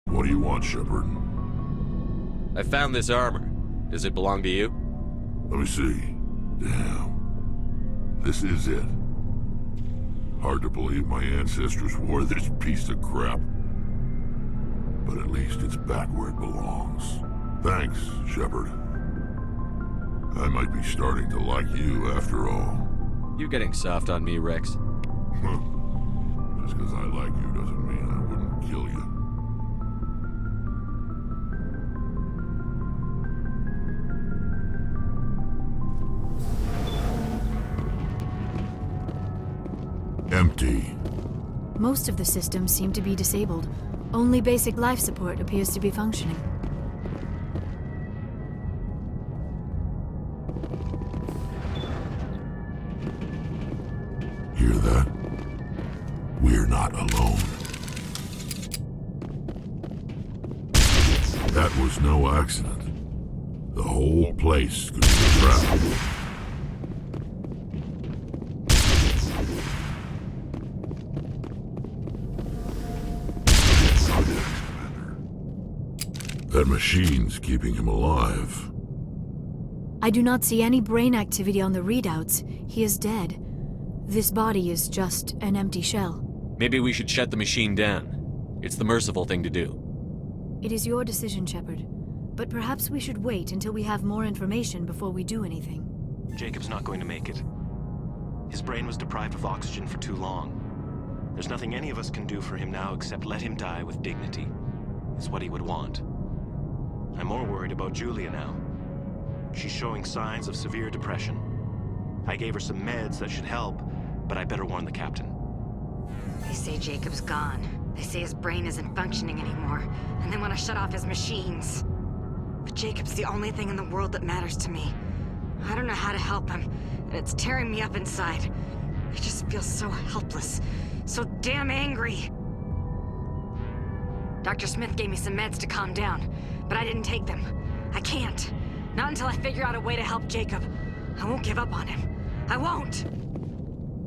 What do you want, Shepard? I found this armor. Does it belong to you? Let me see. Damn. This is it. Hard to believe my ancestors wore this piece of crap. But at least it's back where it belongs. Thanks, Shepard. I might be starting to like you after all. You're getting soft on me, Rex. Just because I like you doesn't mean I wouldn't kill you. Empty. Most of the systems seem to be disabled. Only basic life support appears to be functioning. Hear that? We're not alone. That was no accident. The whole place could be a trap. That machine's keeping him alive. I do not see any brain activity on the readouts. He is dead. This body is just an empty shell. Maybe we should shut the machine down. It's the merciful thing to do. It is your decision, Shepard. But perhaps we should wait until we have more information before we do anything. Jacob's not going to make it. His brain was deprived of oxygen for too long. There's nothing any of us can do for him now except let him die with dignity. It's what he would want. I'm more worried about Julia now. She's showing signs of severe depression. I gave her some meds that should help, but I better warn the captain. They say Jacob's gone. They say his brain isn't functioning anymore, and they want to shut off his machines. But Jacob's the only thing in the world that matters to me. I don't know how to help him, and it's tearing me up inside. I just feel so helpless, so damn angry. Dr. Smith gave me some meds to calm down, but I didn't take them. I can't. Not until I figure out a way to help Jacob. I won't give up on him. I won't!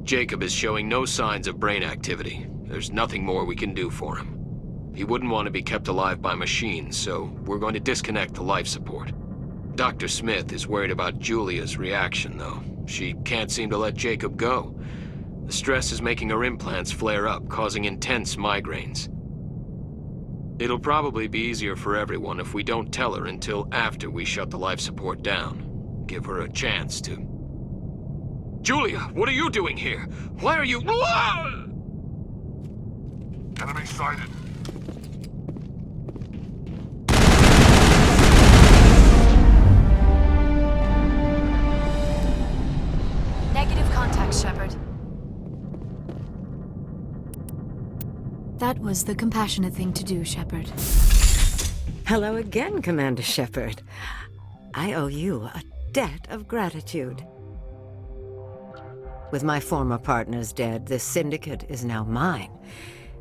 Jacob is showing no signs of brain activity. There's nothing more we can do for him. He wouldn't want to be kept alive by machines, so we're going to disconnect the life support. Dr. Smith is worried about Julia's reaction, though. She can't seem to let Jacob go. The stress is making her implants flare up, causing intense migraines. It'll probably be easier for everyone if we don't tell her until after we shut the life support down. Give her a chance to... Julia, what are you doing here? Why are you... Enemy sighted. Negative contact, Shepard. That was the compassionate thing to do, Shepard. Hello again, Commander Shepard. I owe you a debt of gratitude. With my former partners dead, this syndicate is now mine.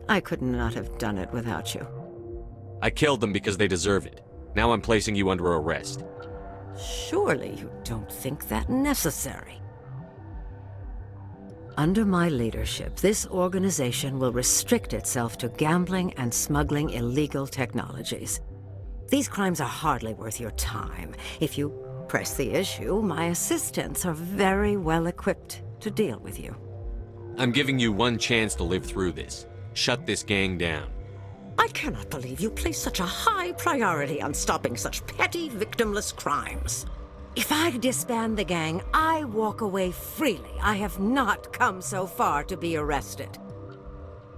I could not have done it without you. I killed them because they deserve it. Now I'm placing you under arrest. Surely you don't think that necessary. Under my leadership, this organization will restrict itself to gambling and smuggling illegal technologies. These crimes are hardly worth your time. If you press the issue, my assistants are very well equipped to deal with you. I'm giving you one chance to live through this. Shut this gang down. I cannot believe you place such a high priority on stopping such petty, victimless crimes. If I disband the gang, I walk away freely. I have not come so far to be arrested.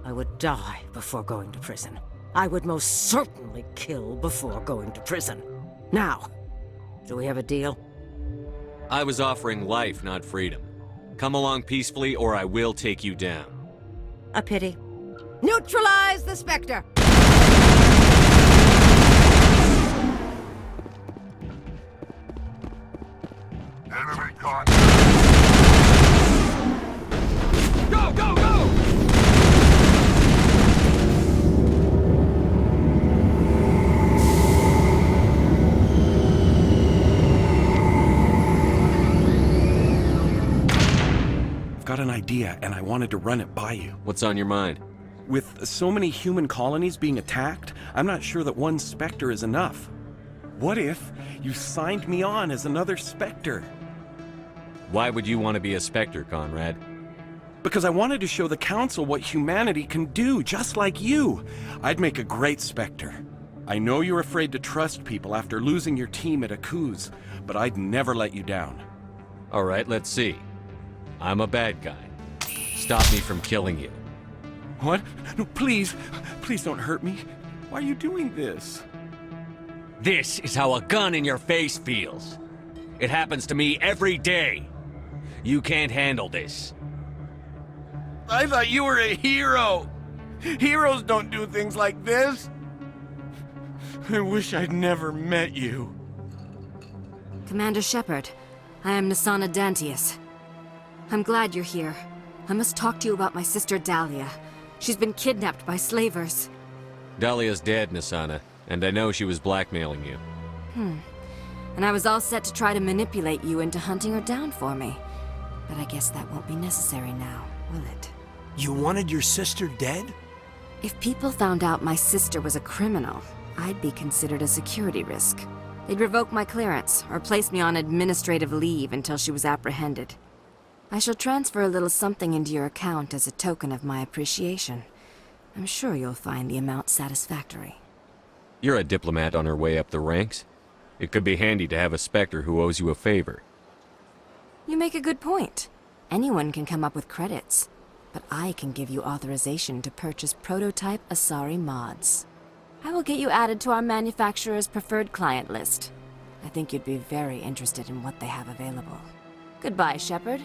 I would die before going to prison. I would most certainly kill before going to prison. Now, do we have a deal? I was offering life, not freedom. Come along peacefully or I will take you down. A pity. Neutralize the Spectre! Enemy contact. Go, go, go! I've got an idea, and I wanted to run it by you. What's on your mind? With so many human colonies being attacked, I'm not sure that one Spectre is enough. What if you signed me on as another Spectre? Why would you want to be a Spectre, Conrad? Because I wanted to show the Council what humanity can do, just like you. I'd make a great Spectre. I know you're afraid to trust people after losing your team at Akuz, but I'd never let you down. All right, let's see. I'm a bad guy. Stop me from killing you. What? No, please. Please don't hurt me. Why are you doing this? This is how a gun in your face feels. It happens to me every day. You can't handle this. I thought you were a hero. Heroes don't do things like this. I wish I'd never met you. Commander Shepard, I am Nasana Dantius. I'm glad you're here. I must talk to you about my sister Dahlia. She's been kidnapped by slavers. Dahlia's dead, Nasana, and I know she was blackmailing you. And I was all set to try to manipulate you into hunting her down for me. But I guess that won't be necessary now, will it? You wanted your sister dead? If people found out my sister was a criminal, I'd be considered a security risk. They'd revoke my clearance, or place me on administrative leave until she was apprehended. I shall transfer a little something into your account as a token of my appreciation. I'm sure you'll find the amount satisfactory. You're a diplomat on her way up the ranks. It could be handy to have a Spectre who owes you a favor. You make a good point. Anyone can come up with credits, but I can give you authorization to purchase prototype Asari mods. I will get you added to our manufacturer's preferred client list. I think you'd be very interested in what they have available. Goodbye, Shepard.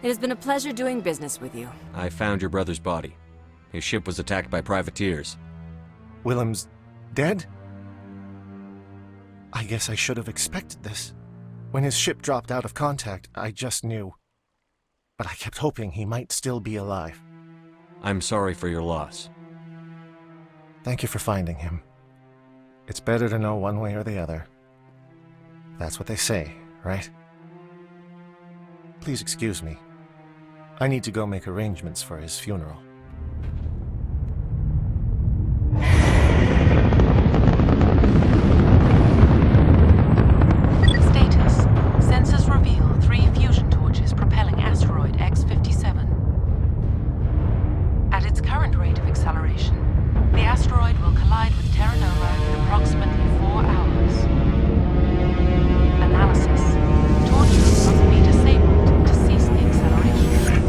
It has been a pleasure doing business with you. I found your brother's body. His ship was attacked by privateers. Willem's dead? I guess I should have expected this. When his ship dropped out of contact, I just knew. But I kept hoping he might still be alive. I'm sorry for your loss. Thank you for finding him. It's better to know one way or the other. That's what they say, right? Please excuse me. I need to go make arrangements for his funeral. Status. Sensors reveal 3 fusion torches propelling asteroid X-57. At its current rate of acceleration, the asteroid will collide with Terra Nova in approximately 4 hours. Analysis. Torches must be disabled to cease the acceleration.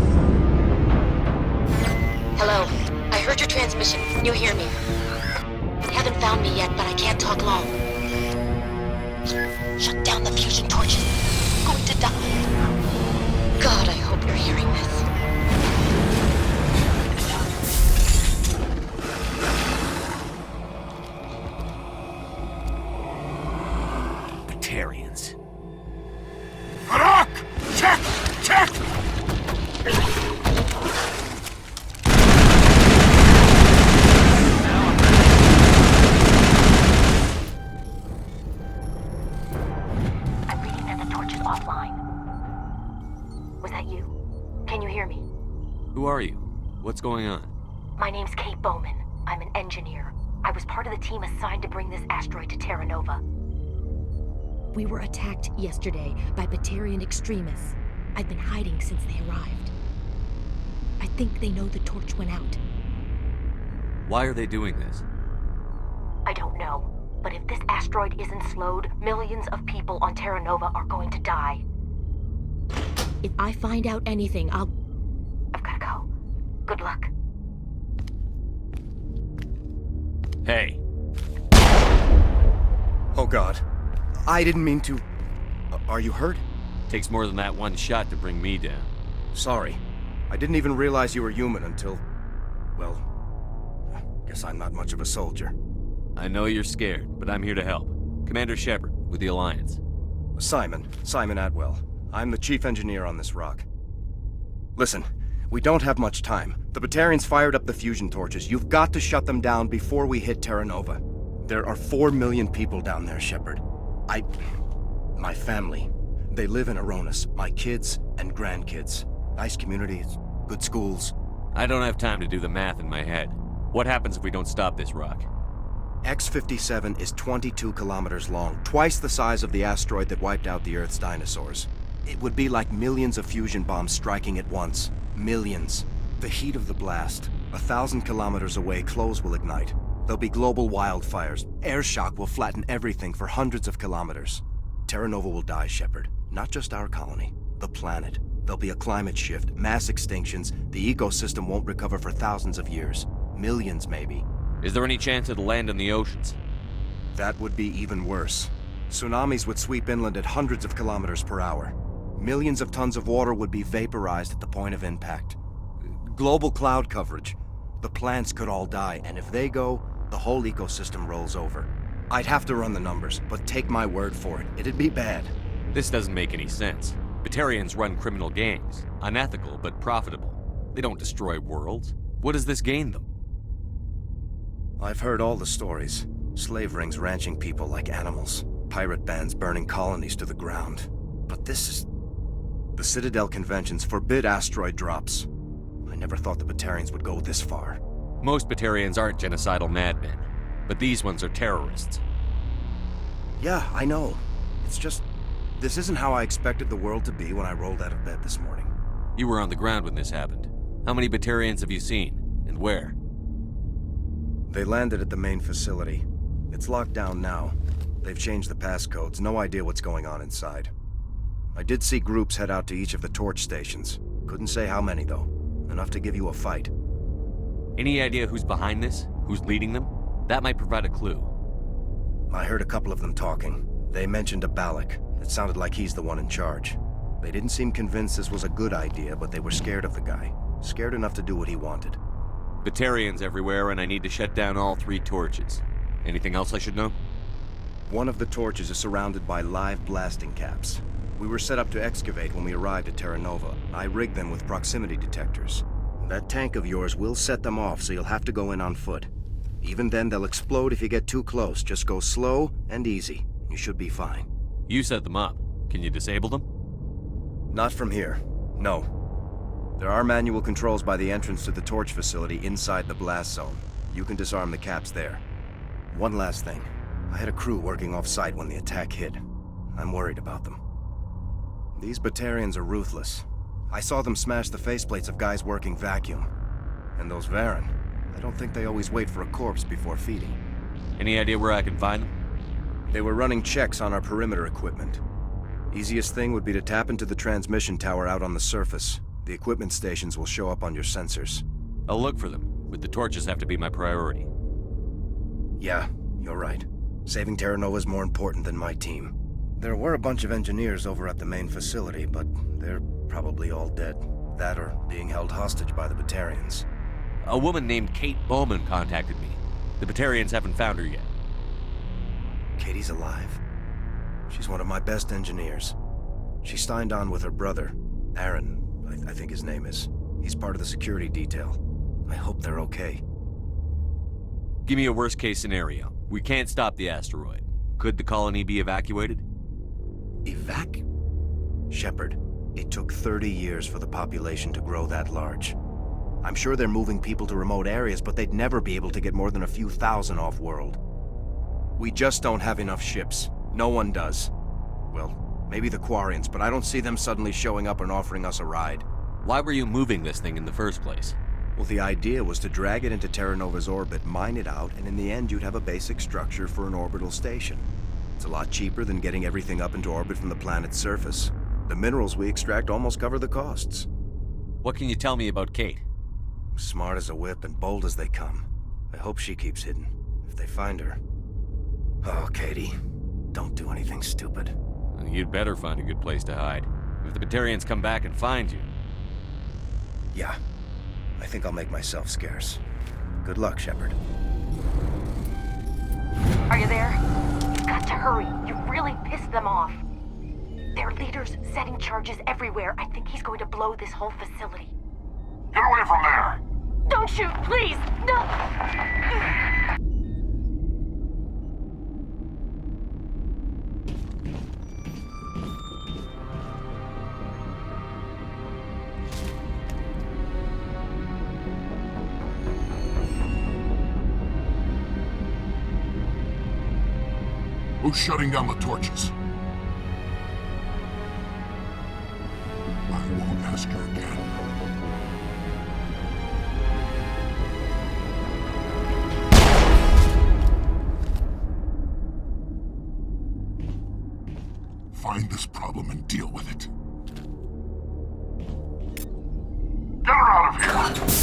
Hello. I heard your transmission. Can you hear me? You haven't found me yet, but I can't talk long. Shut down the fusion torches. I'm going to die. God, I hope you're hearing this. Batarians. Harak! Check! Check! I'm reading that the torch is offline. Was that you? Can you hear me? Who are you? What's going on? My name's Kate Bowman. I'm an engineer. I was part of the team assigned to bring this asteroid to Terra Nova. We were attacked yesterday by Batarian extremists. I've been hiding since they arrived. I think they know the torch went out. Why are they doing this? I don't know. But if this asteroid isn't slowed, millions of people on Terra Nova are going to die. If I find out anything, I've gotta go. Good luck. Hey. Oh God. I didn't mean to... Are you hurt? Takes more than that one shot to bring me down. Sorry. I didn't even realize you were human until... Well... Guess I'm not much of a soldier. I know you're scared, but I'm here to help. Commander Shepard, with the Alliance. Simon Atwell. I'm the chief engineer on this rock. Listen, we don't have much time. The Batarians fired up the fusion torches. You've got to shut them down before we hit Terra Nova. There are 4 million people down there, Shepard. My family. They live in Aronis. My kids and grandkids. Nice communities, good schools. I don't have time to do the math in my head. What happens if we don't stop this rock? X-57 is 22 kilometers long, twice the size of the asteroid that wiped out the Earth's dinosaurs. It would be like millions of fusion bombs striking at once. Millions. The heat of the blast. 1,000 kilometers away, clothes will ignite. There'll be global wildfires. Air shock will flatten everything for hundreds of kilometers. Terra Nova will die, Shepard. Not just our colony. The planet. There'll be a climate shift, mass extinctions. The ecosystem won't recover for thousands of years. Millions, maybe. Is there any chance it'll land in the oceans? That would be even worse. Tsunamis would sweep inland at hundreds of kilometers per hour. Millions of tons of water would be vaporized at the point of impact. Global cloud coverage. The plants could all die, and if they go, the whole ecosystem rolls over. I'd have to run the numbers, but take my word for it, it'd be bad. This doesn't make any sense. Batarians run criminal gangs. Unethical, but profitable. They don't destroy worlds. What does this gain them? I've heard all the stories. Slave rings ranching people like animals. Pirate bands burning colonies to the ground. But this is... The Citadel conventions forbid asteroid drops. I never thought the Batarians would go this far. Most Batarians aren't genocidal madmen, but these ones are terrorists. Yeah, I know. It's just... This isn't how I expected the world to be when I rolled out of bed this morning. You were on the ground when this happened. How many Batarians have you seen? And where? They landed at the main facility. It's locked down now. They've changed the passcodes. No idea what's going on inside. I did see groups head out to each of the torch stations. Couldn't say how many, though. Enough to give you a fight. Any idea who's behind this? Who's leading them? That might provide a clue. I heard a couple of them talking. They mentioned a Balak. It sounded like he's the one in charge. They didn't seem convinced this was a good idea, but they were scared of the guy. Scared enough to do what he wanted. Batarians everywhere, and I need to shut down all 3 torches. Anything else I should know? One of the torches is surrounded by live blasting caps. We were set up to excavate when we arrived at Terra Nova. I rigged them with proximity detectors. That tank of yours will set them off, so you'll have to go in on foot. Even then, they'll explode if you get too close. Just go slow and easy. You should be fine. You set them up. Can you disable them? Not from here. No. There are manual controls by the entrance to the torch facility inside the blast zone. You can disarm the caps there. One last thing. I had a crew working off-site when the attack hit. I'm worried about them. These Batarians are ruthless. I saw them smash the faceplates of guys working vacuum. And those Varren, I don't think they always wait for a corpse before feeding. Any idea where I can find them? They were running checks on our perimeter equipment. Easiest thing would be to tap into the transmission tower out on the surface. The equipment stations will show up on your sensors. I'll look for them, but the torches have to be my priority. Yeah, you're right. Saving Terra Nova is more important than my team. There were a bunch of engineers over at the main facility, but they're probably all dead. That or being held hostage by the Batarians. A woman named Kate Bowman contacted me. The Batarians haven't found her yet. Katie's alive. She's one of my best engineers. She signed on with her brother, Aaron, I think his name is. He's part of the security detail. I hope they're okay. Give me a worst-case scenario. We can't stop the asteroid. Could the colony be evacuated? Shepard, it took 30 years for the population to grow that large. I'm sure they're moving people to remote areas, but they'd never be able to get more than a few thousand off-world. We just don't have enough ships. No one does. Well, maybe the Quarians, but I don't see them suddenly showing up and offering us a ride. Why were you moving this thing in the first place? Well, the idea was to drag it into Terra Nova's orbit, mine it out, and in the end you'd have a basic structure for an orbital station. It's a lot cheaper than getting everything up into orbit from the planet's surface. The minerals we extract almost cover the costs. What can you tell me about Kate? Smart as a whip and bold as they come. I hope she keeps hidden. If they find her... Oh, Katie. Don't do anything stupid. You'd better find a good place to hide. If the Batarians come back and find you... Yeah. I think I'll make myself scarce. Good luck, Shepard. Are you there? You've got to hurry. You really pissed them off. Their leader's setting charges everywhere. I think he's going to blow this whole facility. Get away from there! Don't shoot, please! No! Who's shutting down the torches? I won't ask her again. Find this problem and deal with it. Get her out of here!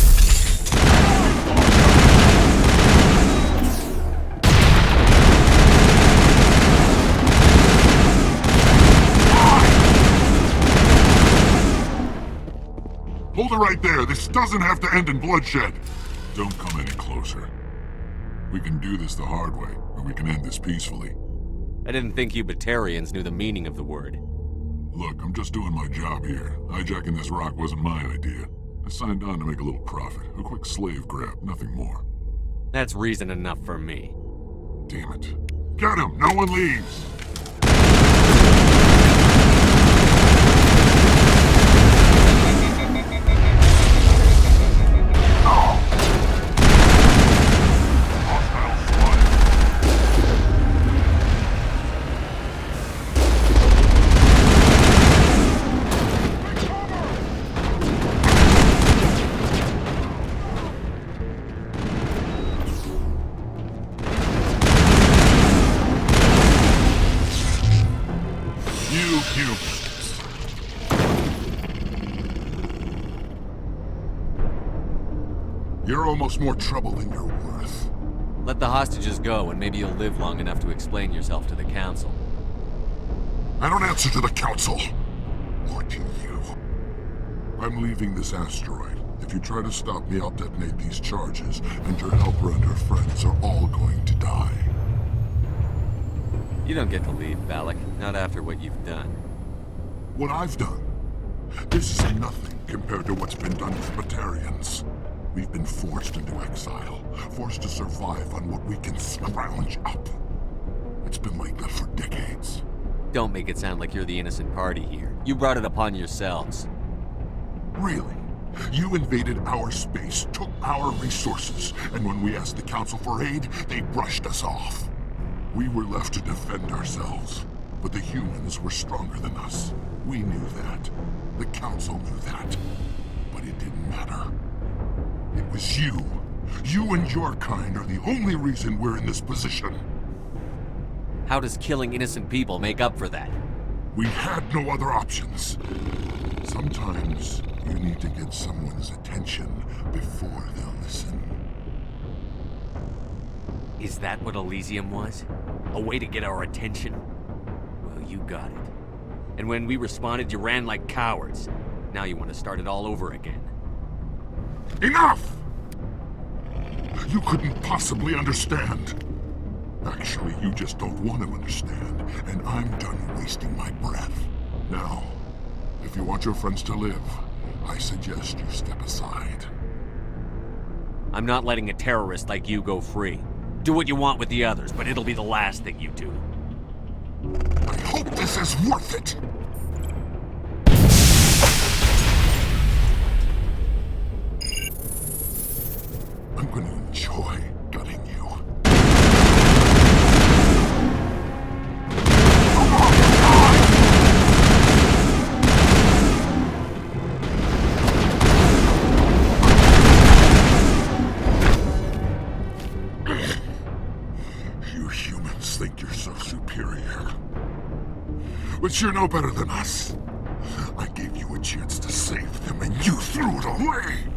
Hold it right there. This doesn't have to end in bloodshed. Don't come any closer. We can do this the hard way, or we can end this peacefully. I didn't think you Batarians knew the meaning of the word. Look, I'm just doing my job here. Hijacking this rock wasn't my idea. I signed on to make a little profit. A quick slave grab, nothing more. That's reason enough for me. Damn it. Get him! No one leaves! You're almost more trouble than you're worth. Let the hostages go, and maybe you'll live long enough to explain yourself to the Council. I don't answer to the Council. Or to you. I'm leaving this asteroid. If you try to stop me, I'll detonate these charges, and your helper and her friends are all going to die. You don't get to leave, Valak. Not after what you've done. What I've done? This is nothing compared to what's been done with Batarians. We've been forced into exile, forced to survive on what we can scrounge up. It's been like that for decades. Don't make it sound like you're the innocent party here. You brought it upon yourselves. Really? You invaded our space, took our resources, and when we asked the Council for aid, they brushed us off. We were left to defend ourselves, but the humans were stronger than us. We knew that. The Council knew that. But it didn't matter. It was you. You and your kind are the only reason we're in this position. How does killing innocent people make up for that? We had no other options. Sometimes you need to get someone's attention before they'll listen. Is that what Elysium was? A way to get our attention? Well, you got it. And when we responded, you ran like cowards. Now you want to start it all over again. Enough! You couldn't possibly understand. Actually, you just don't want to understand, and I'm done wasting my breath. Now, if you want your friends to live, I suggest you step aside. I'm not letting a terrorist like you go free. Do what you want with the others, but it'll be the last thing you do. I hope this is worth it! I'm gonna enjoy gutting you. You humans think you're so superior. But you're no better than us. I gave you a chance to save them, and you threw it away!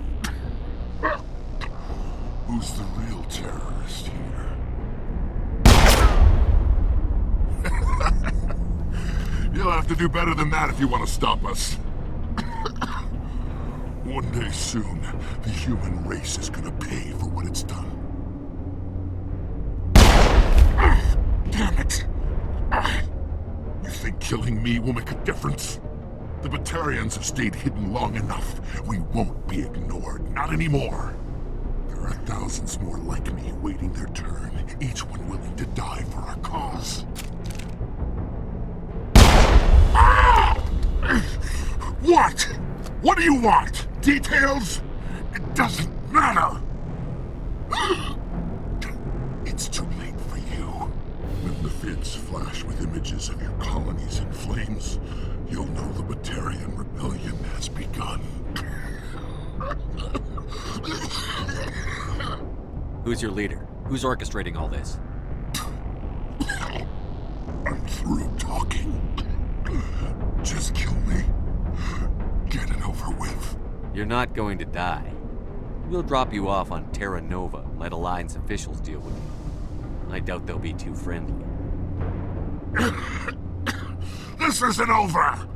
Who's the real terrorist here? You'll have to do better than that if you want to stop us. One day soon, the human race is gonna pay for what it's done. Damn it! You think killing me will make a difference? The Batarians have stayed hidden long enough. We won't be ignored, not anymore. There are thousands more like me waiting their turn, each one willing to die for our cause. What? What do you want? Details? It doesn't matter! It's too late for you. When the vids flash with images of your colonies in flames, you'll know the Batarian rebellion has begun. Who's your leader? Who's orchestrating all this? I'm through talking. Just kill me. Get it over with. You're not going to die. We'll drop you off on Terra Nova, let Alliance officials deal with you. I doubt they'll be too friendly. This isn't over!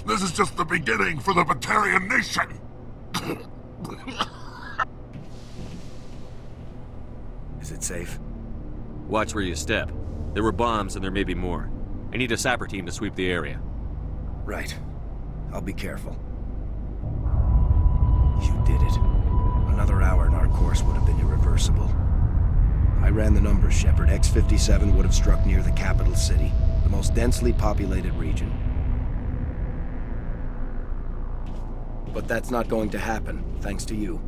This is just the beginning for the Batarian nation! Is it safe? Watch where you step. There were bombs and there may be more. I need a sapper team to sweep the area. Right. I'll be careful. You did it. Another hour and our course would have been irreversible. I ran the numbers, Shepard. X-57 would have struck near the capital city, the most densely populated region. But that's not going to happen, thanks to you.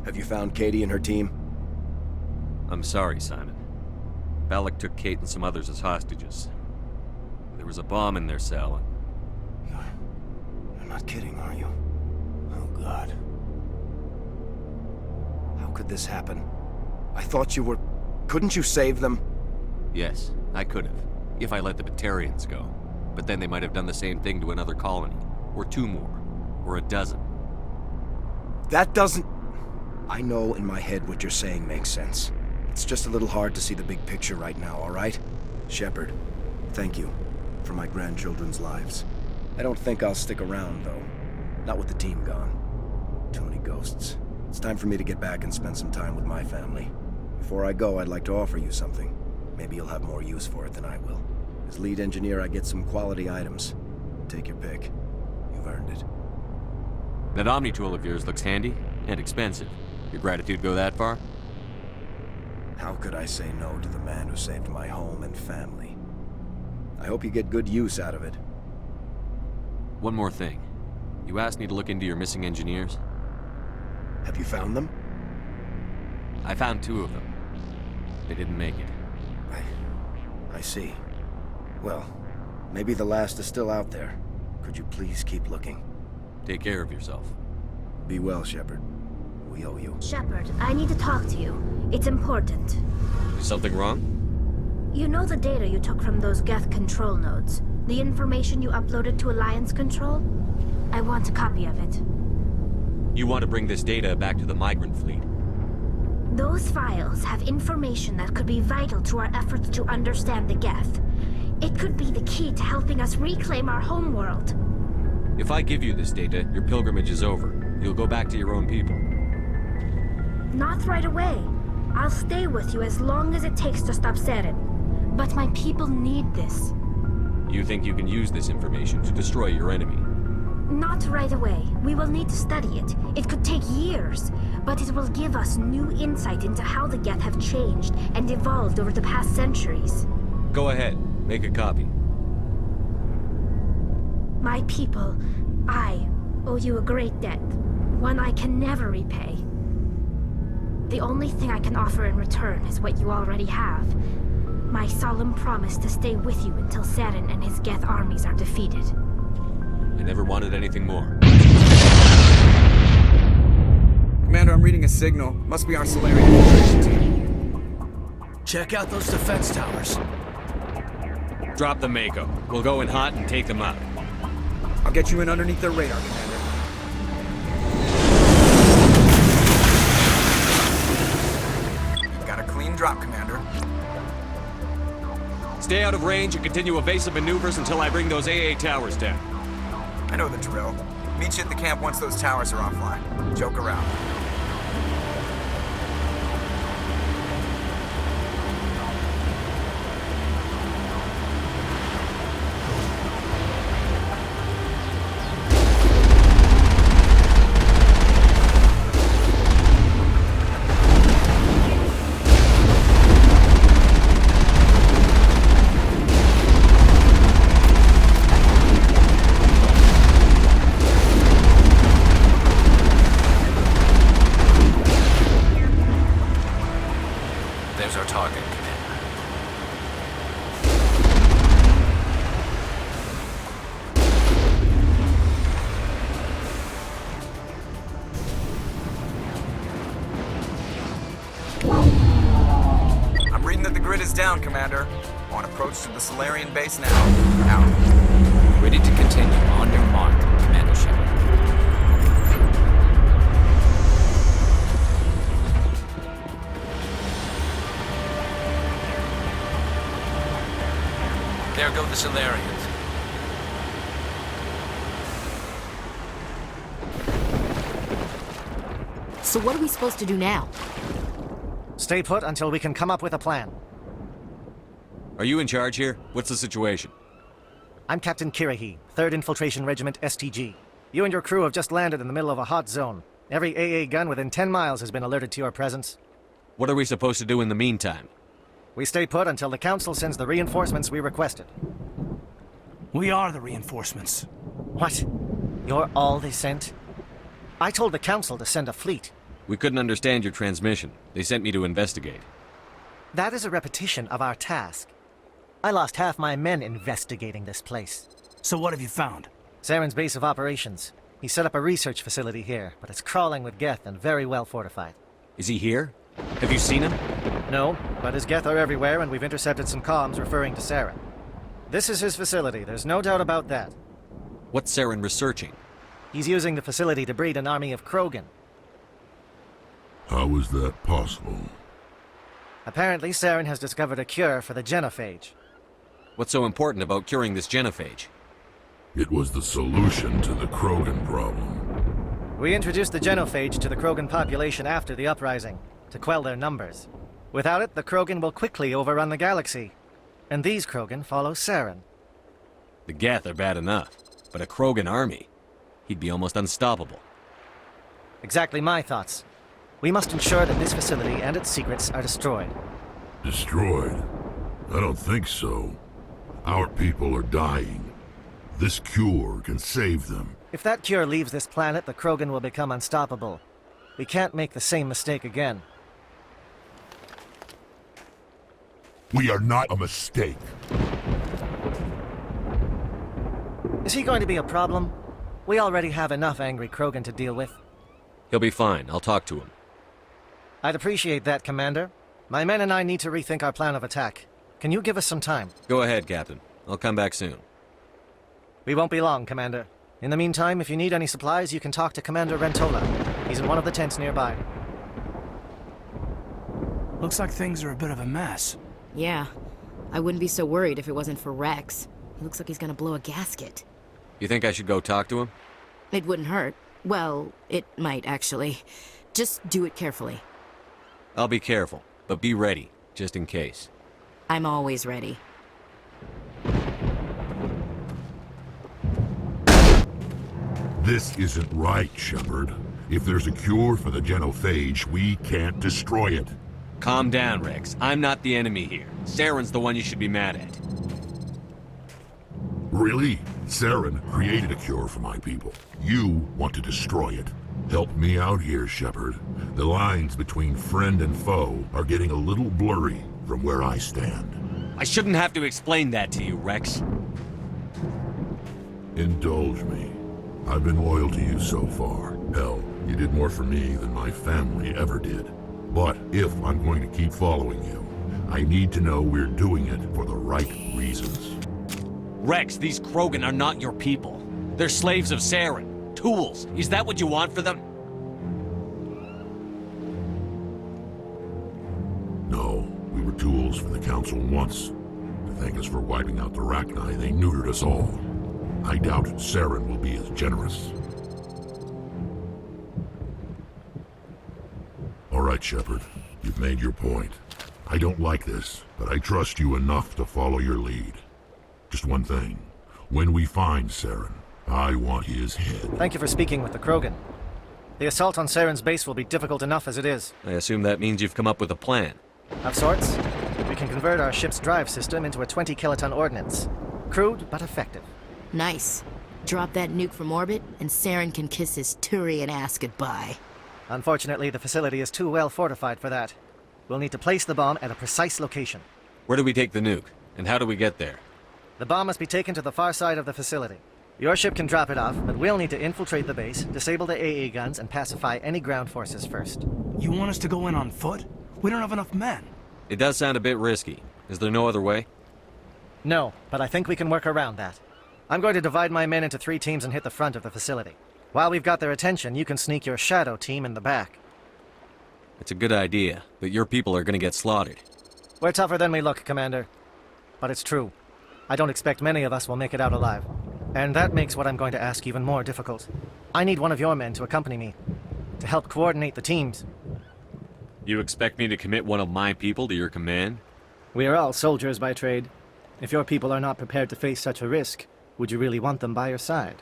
Have you found Katie and her team? I'm sorry, Simon. Balak took Kate and some others as hostages. There was a bomb in their cell. You're not kidding, are you? Oh, God. How could this happen? I thought you were... Couldn't you save them? Yes, I could have, if I let the Batarians go. But then they might have done the same thing to another colony. Or two more. Or a dozen. That doesn't... I know in my head what you're saying makes sense. It's just a little hard to see the big picture right now, all right? Shepard, thank you for my grandchildren's lives. I don't think I'll stick around, though. Not with the team gone. Too many ghosts. It's time for me to get back and spend some time with my family. Before I go, I'd like to offer you something. Maybe you'll have more use for it than I will. As lead engineer, I get some quality items. Take your pick. You've earned it. That Omni tool of yours looks handy and expensive. Your gratitude go that far? How could I say no to the man who saved my home and family? I hope you get good use out of it. One more thing. You asked me to look into your missing engineers? Have you found them? I found two of them. They didn't make it. I see. Well, maybe the last is still out there. Could you please keep looking? Take care of yourself. Be well, Shepard. We owe you. Shepard, I need to talk to you. It's important. Is something wrong? You know the data you took from those Geth control nodes? The information you uploaded to Alliance Control? I want a copy of it. You want to bring this data back to the migrant fleet? Those files have information that could be vital to our efforts to understand the Geth. It could be the key to helping us reclaim our homeworld. If I give you this data, your pilgrimage is over. You'll go back to your own people. Not right away. I'll stay with you as long as it takes to stop Saren. But my people need this. You think you can use this information to destroy your enemy? Not right away. We will need to study it. It could take years, but it will give us new insight into how the Geth have changed and evolved over the past centuries. Go ahead. Make a copy. My people, I owe you a great debt. One I can never repay. The only thing I can offer in return is what you already have. My solemn promise to stay with you until Saren and his Geth armies are defeated. I never wanted anything more. Commander, I'm reading a signal. Must be our Solarian infiltration team. Check out those defense towers. Drop the Mako. We'll go in hot and take them out. I'll get you in underneath their radar, Commander. Got a clean drop, Commander. Stay out of range and continue evasive maneuvers until I bring those AA towers down. I know the drill. Meet you at the camp once those towers are offline. Joke around. is down, Commander. On approach to the Solarian base now. Out. Ready to continue. On your mark, Commander Shepard. There go the Solarians. So what are we supposed to do now? Stay put until we can come up with a plan. Are you in charge here? What's the situation? I'm Captain Kirahi, 3rd Infiltration Regiment STG. You and your crew have just landed in the middle of a hot zone. Every AA gun within 10 miles has been alerted to your presence. What are we supposed to do in the meantime? We stay put until the Council sends the reinforcements we requested. We are the reinforcements. What? You're all they sent? I told the Council to send a fleet. We couldn't understand your transmission. They sent me to investigate. That is a repetition of our task. I lost half my men investigating this place. So what have you found? Saren's base of operations. He set up a research facility here, but it's crawling with Geth and very well fortified. Is he here? Have you seen him? No, but his Geth are everywhere, and we've intercepted some comms referring to Saren. This is his facility, there's no doubt about that. What's Saren researching? He's using the facility to breed an army of Krogan. How is that possible? Apparently, Saren has discovered a cure for the genophage. What's so important about curing this genophage? It was the solution to the Krogan problem. We introduced the genophage to the Krogan population after the uprising, to quell their numbers. Without it, the Krogan will quickly overrun the galaxy. And these Krogan follow Saren. The Geth are bad enough, but a Krogan army? He'd be almost unstoppable. Exactly my thoughts. We must ensure that this facility and its secrets are destroyed. Destroyed? I don't think so. Our people are dying. This cure can save them. If that cure leaves this planet, the Krogan will become unstoppable. We can't make the same mistake again. We are not a mistake. Is he going to be a problem? We already have enough angry Krogan to deal with. He'll be fine. I'll talk to him. I'd appreciate that, Commander. My men and I need to rethink our plan of attack. Can you give us some time? Go ahead, Captain. I'll come back soon. We won't be long, Commander. In the meantime, if you need any supplies, you can talk to Commander Rentola. He's in one of the tents nearby. Looks like things are a bit of a mess. Yeah. I wouldn't be so worried if it wasn't for Rex. He looks like he's gonna blow a gasket. You think I should go talk to him? It wouldn't hurt. Well, it might, actually. Just do it carefully. I'll be careful, but be ready, just in case. I'm always ready. This isn't right, Shepard. If there's a cure for the genophage, we can't destroy it. Calm down, Rex. I'm not the enemy here. Saren's the one you should be mad at. Really? Saren created a cure for my people. You want to destroy it. Help me out here, Shepard. The lines between friend and foe are getting a little blurry from where I stand. I shouldn't have to explain that to you, Rex. Indulge me. I've been loyal to you so far. Hell, you did more for me than my family ever did. But if I'm going to keep following you, I need to know we're doing it for the right reasons. Rex, these Krogan are not your people. They're slaves of Saren. Tools. Is that what you want for them? No, we were tools for the Council once. To thank us for wiping out the Rachni, they neutered us all. I doubt Saren will be as generous. All right, Shepard. You've made your point. I don't like this, but I trust you enough to follow your lead. Just one thing. When we find Saren, I want his head. Thank you for speaking with the Krogan. The assault on Saren's base will be difficult enough as it is. I assume that means you've come up with a plan. Of sorts. We can convert our ship's drive system into a 20-kiloton ordnance. Crude, but effective. Nice. Drop that nuke from orbit, and Saren can kiss his Turian ass goodbye. Unfortunately, the facility is too well fortified for that. We'll need to place the bomb at a precise location. Where do we take the nuke? And how do we get there? The bomb must be taken to the far side of the facility. Your ship can drop it off, but we'll need to infiltrate the base, disable the AA guns, and pacify any ground forces first. You want us to go in on foot? We don't have enough men. It does sound a bit risky. Is there no other way? No, but I think we can work around that. I'm going to divide my men into 3 teams and hit the front of the facility. While we've got their attention, you can sneak your shadow team in the back. It's a good idea, but your people are gonna get slaughtered. We're tougher than we look, Commander. But it's true. I don't expect many of us will make it out alive. And that makes what I'm going to ask even more difficult. I need one of your men to accompany me, to help coordinate the teams. You expect me to commit one of my people to your command? We are all soldiers by trade. If your people are not prepared to face such a risk, would you really want them by your side?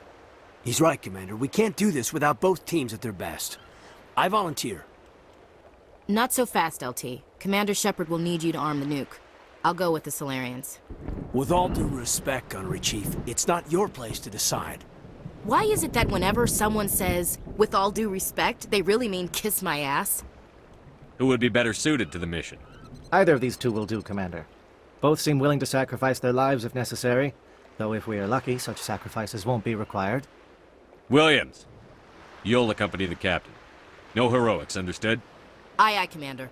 He's right, Commander. We can't do this without both teams at their best. I volunteer. Not so fast, LT. Commander Shepard will need you to arm the nuke. I'll go with the Solarians. With all due respect, Gunnery Chief, it's not your place to decide. Why is it that whenever someone says, with all due respect, they really mean kiss my ass? Who would be better suited to the mission? Either of these two will do, Commander. Both seem willing to sacrifice their lives if necessary, though if we are lucky, such sacrifices won't be required. Williams! You'll accompany the captain. No heroics, understood? Aye, aye, Commander.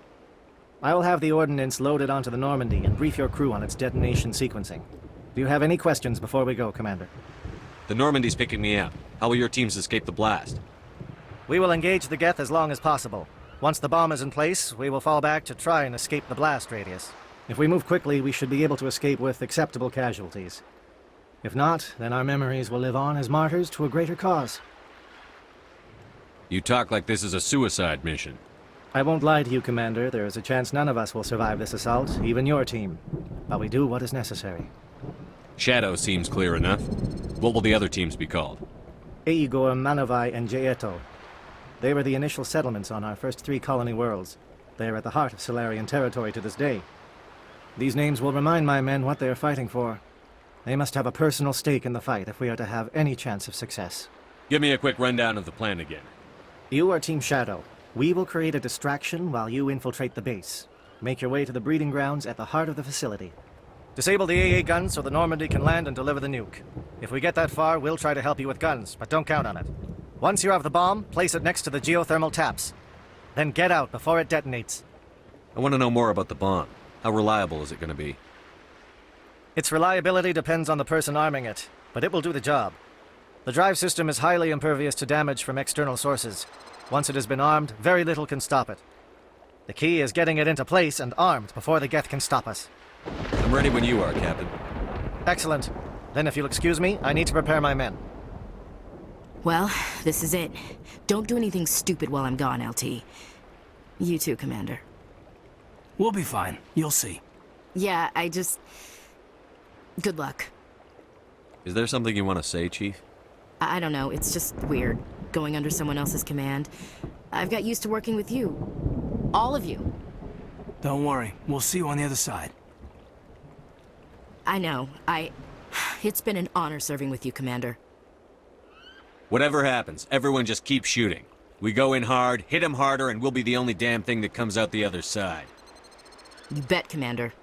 I will have the ordnance loaded onto the Normandy and brief your crew on its detonation sequencing. Do you have any questions before we go, Commander? The Normandy's picking me up. How will your teams escape the blast? We will engage the Geth as long as possible. Once the bomb is in place, we will fall back to try and escape the blast radius. If we move quickly, we should be able to escape with acceptable casualties. If not, then our memories will live on as martyrs to a greater cause. You talk like this is a suicide mission. I won't lie to you, Commander. There is a chance none of us will survive this assault, even your team. But we do what is necessary. Shadow seems clear enough. What will the other teams be called? Eigor, Manovai, and Jaeto. They were the initial settlements on our first 3 colony worlds. They are at the heart of Solarian territory to this day. These names will remind my men what they are fighting for. They must have a personal stake in the fight if we are to have any chance of success. Give me a quick rundown of the plan again. You are Team Shadow. We will create a distraction while you infiltrate the base. Make your way to the breeding grounds at the heart of the facility. Disable the AA guns so the Normandy can land and deliver the nuke. If we get that far, we'll try to help you with guns, but don't count on it. Once you have the bomb, place it next to the geothermal taps. Then get out before it detonates. I want to know more about the bomb. How reliable is it going to be? Its reliability depends on the person arming it, but it will do the job. The drive system is highly impervious to damage from external sources. Once it has been armed, very little can stop it. The key is getting it into place and armed before the Geth can stop us. I'm ready when you are, Captain. Excellent. Then if you'll excuse me, I need to prepare my men. Well, this is it. Don't do anything stupid while I'm gone, LT. You too, Commander. We'll be fine. You'll see. Yeah, Good luck. Is there something you want to say, Chief? I don't know, it's just weird, going under someone else's command. I've got used to working with you. All of you. Don't worry. We'll see you on the other side. I know. It's been an honor serving with you, Commander. Whatever happens, everyone just keep shooting. We go in hard, hit them harder, and we'll be the only damn thing that comes out the other side. You bet, Commander.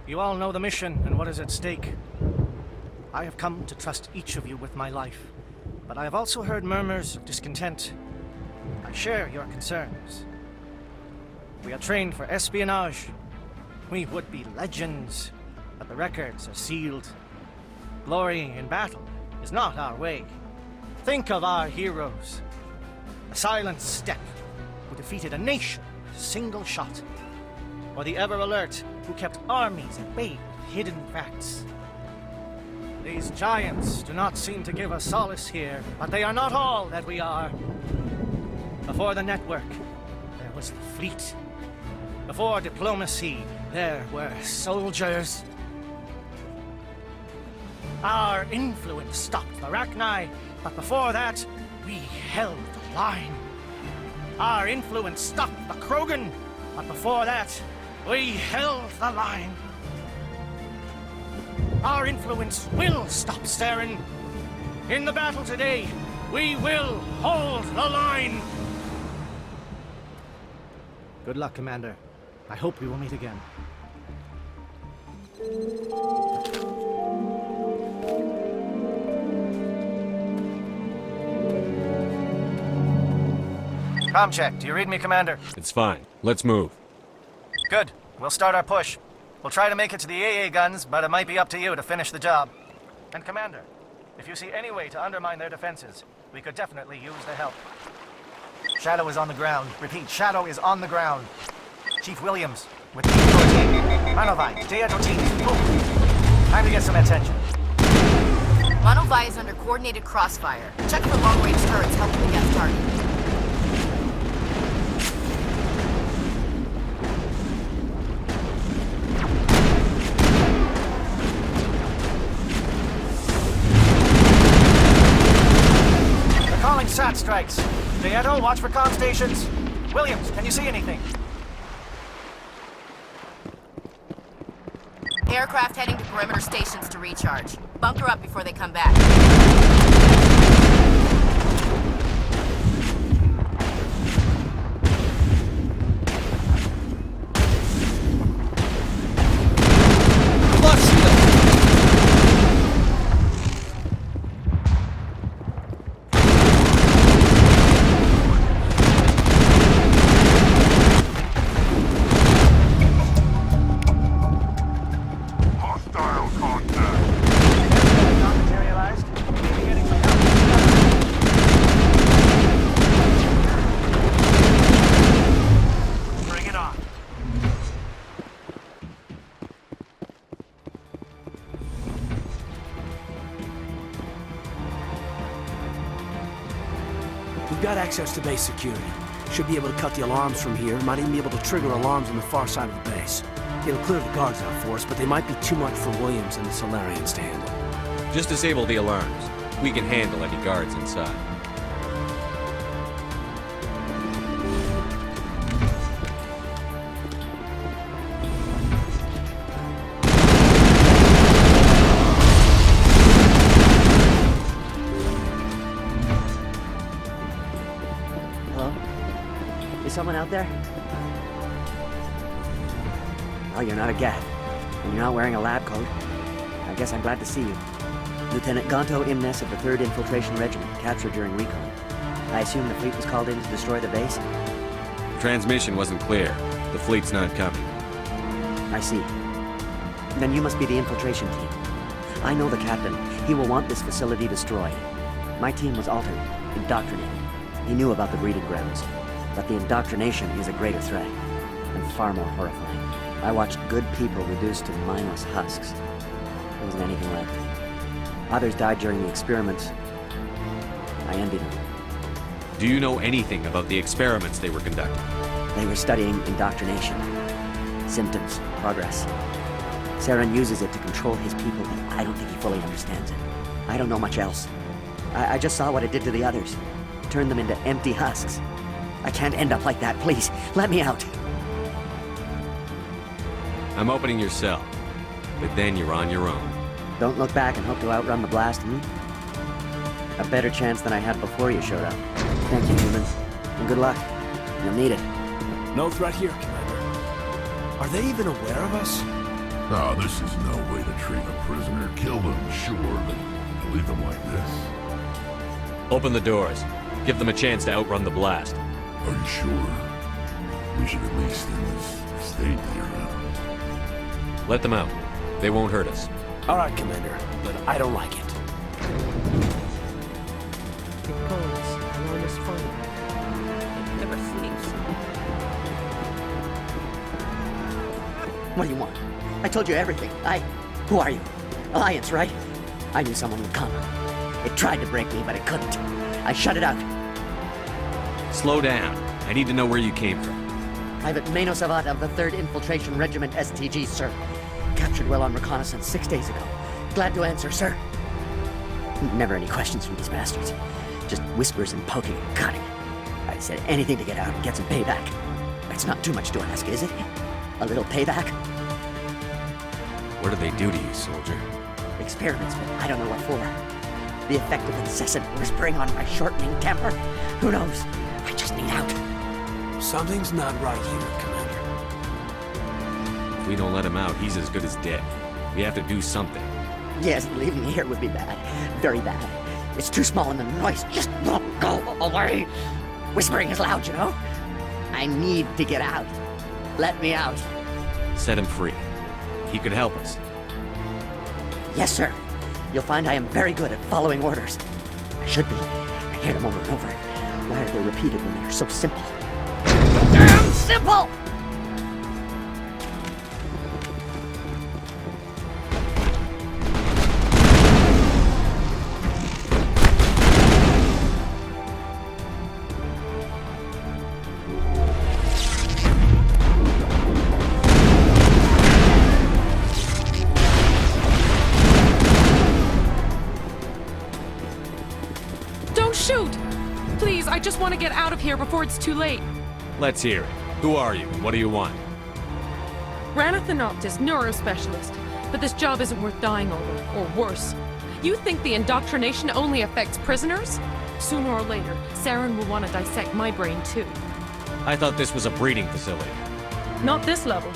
You all know the mission and what is at stake. I have come to trust each of you with my life, but I have also heard murmurs of discontent. I share your concerns. We are trained for espionage. We would be legends, but the records are sealed. Glory in battle is not our way. Think of our heroes. The Silent Step, who defeated a nation with a single shot. Or the Ever Alert, who kept armies at bay with hidden facts. These giants do not seem to give us solace here, but they are not all that we are. Before the network, there was the fleet. Before diplomacy, there were soldiers. Our influence stopped the Rachni, but before that, we held the line. Our influence stopped the Krogan, but before that, we held the line. Our influence will stop Saren. In the battle today, we will hold the line. Good luck, Commander. I hope we will meet again. Comm check. Do you read me, Commander? It's fine. Let's move. Good. We'll start our push. We'll try to make it to the AA guns, but it might be up to you to finish the job. And Commander, if you see any way to undermine their defenses, we could definitely use the help. Shadow is on the ground. Repeat, Shadow is on the ground. Chief Williams, with Team 14. Manovai, Deato Team, move. Time to get some attention. Manovai is under coordinated crossfire. Check for long-range turrets helping against target. They're calling SAT strikes. Deato, watch for comm stations. Williams, can you see anything? Aircraft heading to perimeter stations to recharge. Bunker up before they come back. We've got access to base security. Should be able to cut the alarms from here. Might even be able to trigger alarms on the far side of the base. It'll clear the guards out for us, but they might be too much for Williams and the Solarians to handle. Just disable the alarms. We can handle any guards inside. Is someone out there? Well, you're not a Geth, and you're not wearing a lab coat. I guess I'm glad to see you. Lieutenant Gonto Imnes of the 3rd Infiltration Regiment, captured during recon. I assume the fleet was called in to destroy the base? Transmission wasn't clear. The fleet's not coming. I see. Then you must be the infiltration team. I know the captain. He will want this facility destroyed. My team was altered, indoctrinated. He knew about the breeding grounds. But the indoctrination is a greater threat, and far more horrifying. I watched good people reduced to mindless husks. There wasn't anything left. Others died during the experiments. I envied them. Do you know anything about the experiments they were conducting? They were studying indoctrination. Symptoms, progress. Saren uses it to control his people, but I don't think he fully understands it. I don't know much else. I just saw what it did to the others. Turned them into empty husks. I can't end up like that, please. Let me out. I'm opening your cell, but then you're on your own. Don't look back and hope to outrun the blast, A better chance than I had before you showed up. Thank you, humans. And good luck. You'll need it. No threat here, Commander. Are they even aware of us? No, this is no way to treat a prisoner. Kill them, sure, but to leave them like this. Open the doors. Give them a chance to outrun the blast. Are you sure? We should at least in this state that you're in. Let them out. They won't hurt us. All right, Commander, but I don't like it. It goes, enormous fun. It never sleeps. What do you want? I told you everything. Who are you? Alliance, right? I knew someone would come. It tried to break me, but it couldn't. I shut it out. Slow down. I need to know where you came from. Private Mano Savat of the 3rd Infiltration Regiment STG, sir. Captured well on reconnaissance 6 days ago. Glad to answer, sir. Never any questions from these bastards. Just whispers and poking and cutting. I said anything to get out and get some payback. It's not too much to ask, is it? A little payback? What did they do to you, soldier? Experiments, but I don't know what for. The effect of incessant whispering on my shortening temper? Who knows? I just need out. Something's not right here, Commander. If we don't let him out, he's as good as dead. We have to do something. Yes, leaving me here would be bad. Very bad. It's too small and the noise just won't go away. Whispering is loud, you know? I need to get out. Let me out. Set him free. He could help us. Yes, sir. You'll find I am very good at following orders. I should be. I hear them over and over. Why are they repeated when they are so simple? Damn simple! I just want to get out of here before it's too late. Let's hear it. Who are you and what do you want? Rana Thanoptis, neurospecialist. But this job isn't worth dying over, or worse. You think the indoctrination only affects prisoners? Sooner or later, Saren will want to dissect my brain too. I thought this was a breeding facility. Not this level.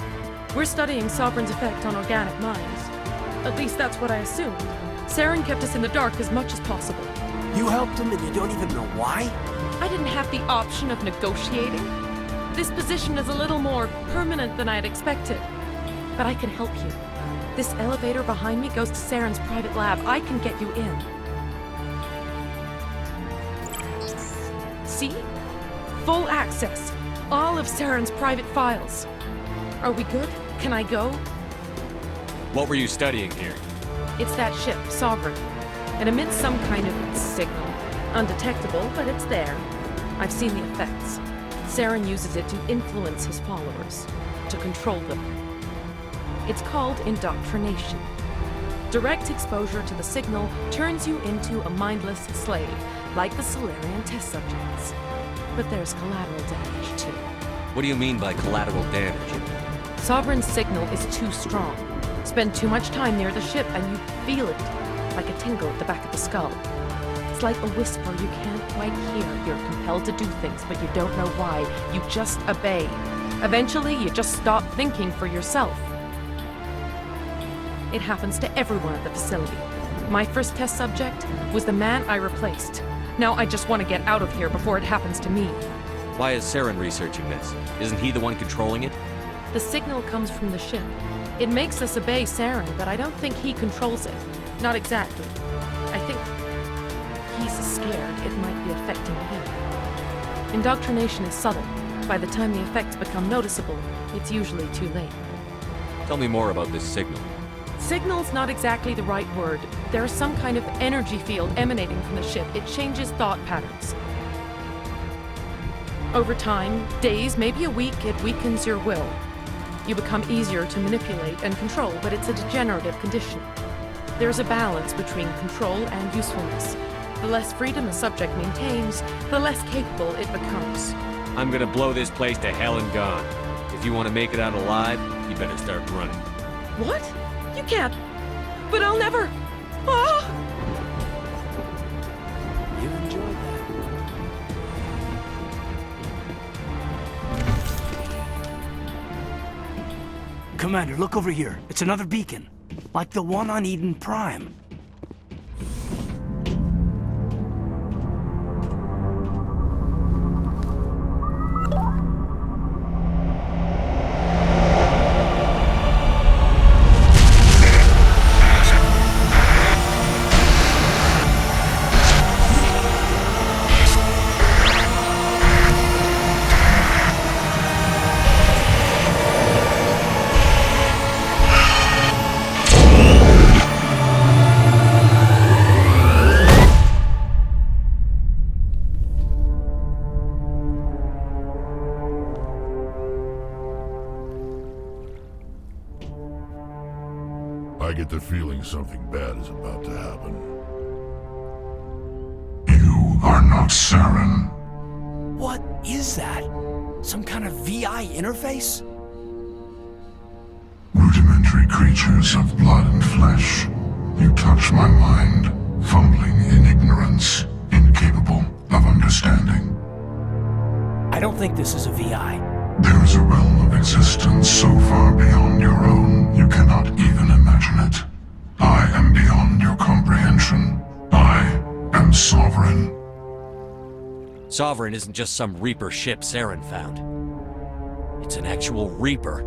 We're studying Sovereign's effect on organic minds. At least that's what I assumed. Saren kept us in the dark as much as possible. You helped him and you don't even know why? I didn't have the option of negotiating. This position is a little more permanent than I had expected. But I can help you. This elevator behind me goes to Saren's private lab. I can get you in. See? Full access. All of Saren's private files. Are we good? Can I go? What were you studying here? It's that ship, Sovereign. It emits some kind of signal. Undetectable, but it's there. I've seen the effects. Saren uses it to influence his followers, to control them. It's called indoctrination. Direct exposure to the signal turns you into a mindless slave, like the Salarian test subjects. But there's collateral damage, too. What do you mean by collateral damage? Sovereign's signal is too strong. Spend too much time near the ship and you feel it, like a tingle at the back of the skull. It's like a whisper you can't quite hear. You're compelled to do things, but you don't know why. You just obey. Eventually, you just stop thinking for yourself. It happens to everyone at the facility. My first test subject was the man I replaced. Now I just want to get out of here before it happens to me. Why is Saren researching this? Isn't he the one controlling it? The signal comes from the ship. It makes us obey Saren, but I don't think he controls it. Not exactly. I think he's scared it might be affecting him. Indoctrination is subtle. By the time the effects become noticeable, it's usually too late. Tell me more about this signal. Signal's not exactly the right word. There's some kind of energy field emanating from the ship. It changes thought patterns. Over time, days, maybe a week, it weakens your will. You become easier to manipulate and control, but it's a degenerative condition. There's a balance between control and usefulness. The less freedom a subject maintains, the less capable it becomes. I'm gonna blow this place to hell and gone. If you want to make it out alive, you better start running. What? You can't. But I'll never. Ah! You enjoyed that. Commander, look over here. It's another beacon. Like the one on Eden Prime. I get the feeling something bad is about to happen. You are not Saren. What is that? Some kind of VI interface? Rudimentary creatures of blood and flesh. You touch my mind, fumbling in ignorance, incapable of understanding. I don't think this is a VI. There is a realm of existence so far beyond your own, you cannot even imagine it. I am beyond your comprehension. I am Sovereign. Sovereign isn't just some Reaper ship Saren found. It's an actual Reaper.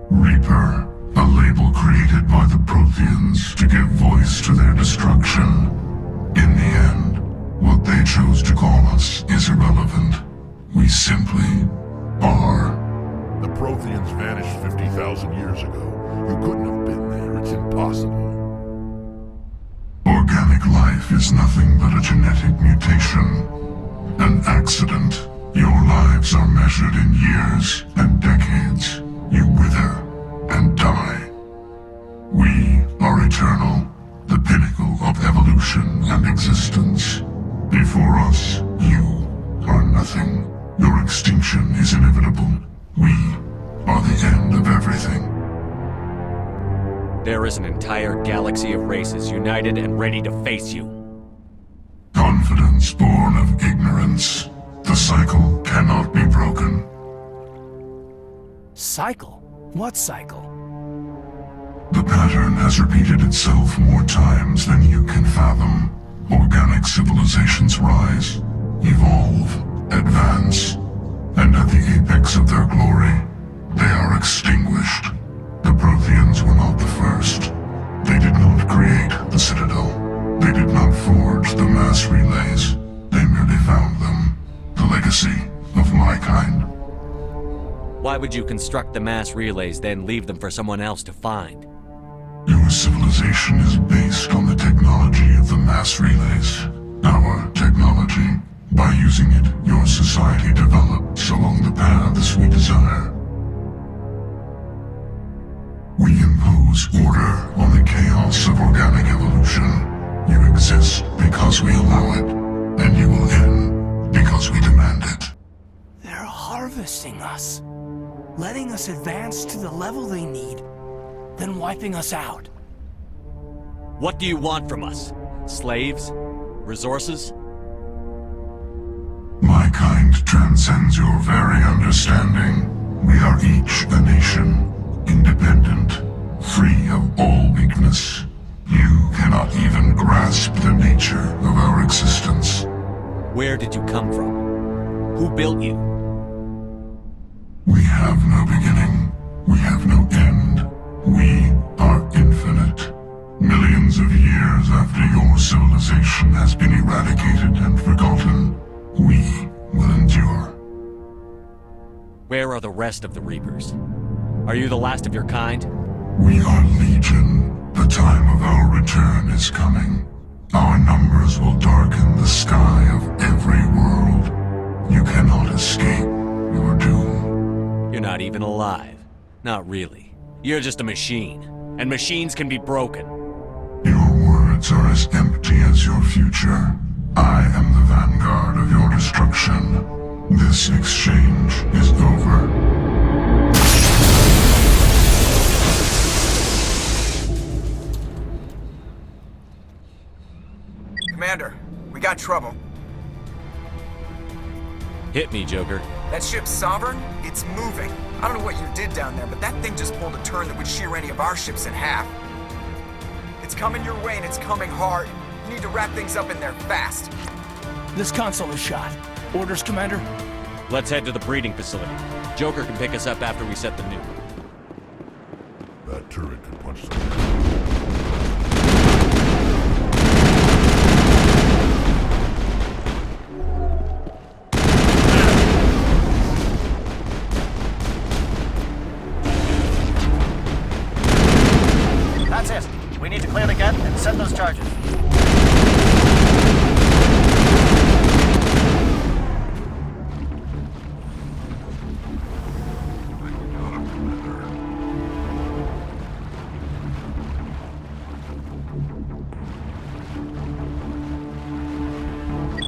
Reaper, a label created by the Protheans to give voice to their destruction. In the end, what they chose to call us is irrelevant. We simply are. The Protheans vanished 50,000 years ago. You couldn't have been there. It's impossible. Organic life is nothing but a genetic mutation. An accident. Your lives are measured in years and decades. You wither and die. We are eternal, the pinnacle of evolution and existence. Before us, you are nothing. Your extinction is inevitable. We are the end of everything. There is an entire galaxy of races united and ready to face you. Confidence born of ignorance. The cycle cannot be broken. Cycle? What cycle? The pattern has repeated itself more times than you can fathom. Organic civilizations rise, evolve, advance, and at the apex of their glory, they are extinguished. The Protheans were not the first. They did not create the Citadel. They did not forge the mass relays. They merely found them. The legacy of my kind. Why would you construct the mass relays, then leave them for someone else to find? Your civilization is based on the technology of the mass relays. Our technology. By using it, your society develops along the paths we desire. We impose order on the chaos of organic evolution. You exist because we allow it, and you will end because we demand it. They're harvesting us. Letting us advance to the level they need, then wiping us out. What do you want from us? Slaves? Resources? My kind transcends your very understanding. We are each a nation, independent, free of all weakness. You cannot even grasp the nature of our existence. Where did you come from? Who built you? We have no beginning. We have no end. We are infinite. Millions of years after your civilization has been eradicated and forgotten, we will endure. Where are the rest of the Reapers? Are you the last of your kind? We are Legion. The time of our return is coming. Our numbers will darken the sky of every world. You cannot escape your doom. You're not even alive. Not really. You're just a machine. And machines can be broken. Your words are as empty as your future. I am the vanguard of your destruction. This exchange is over. Commander, we got trouble. Hit me, Joker. That ship's Sovereign? It's moving. I don't know what you did down there, but that thing just pulled a turn that would shear any of our ships in half. It's coming your way and it's coming hard. You need to wrap things up in there fast. This console is shot. Orders, Commander? Let's head to the breeding facility. Joker can pick us up after we set the nuke. That turret could punch some. That's it. We need to clear the gate and set those charges.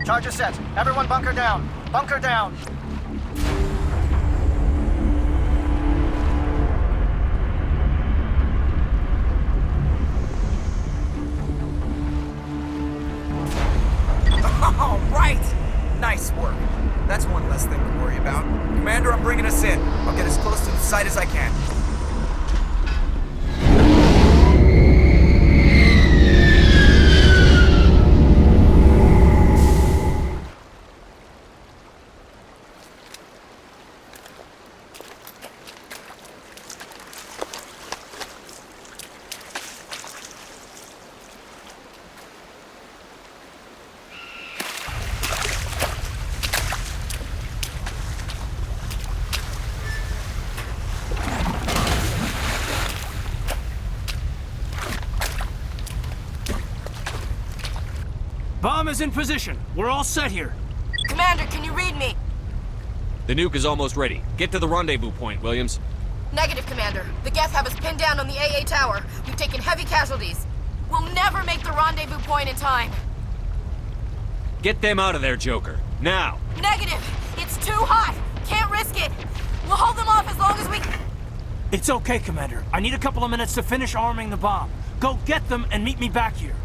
Charges set. Everyone bunker down. Bunker down. All right! Nice work. That's one less thing to worry about. Commander, I'm bringing us in. I'll get as close to the site as I can. Bomb is in position. We're all set here. Commander, can you read me? The nuke is almost ready. Get to the rendezvous point, Williams. Negative, Commander. The Geth have us pinned down on the AA tower. We've taken heavy casualties. We'll never make the rendezvous point in time. Get them out of there, Joker. Now! Negative! It's too hot! Can't risk it! We'll hold them off as long as we... It's okay, Commander. I need a couple of minutes to finish arming the bomb. Go get them and meet me back here.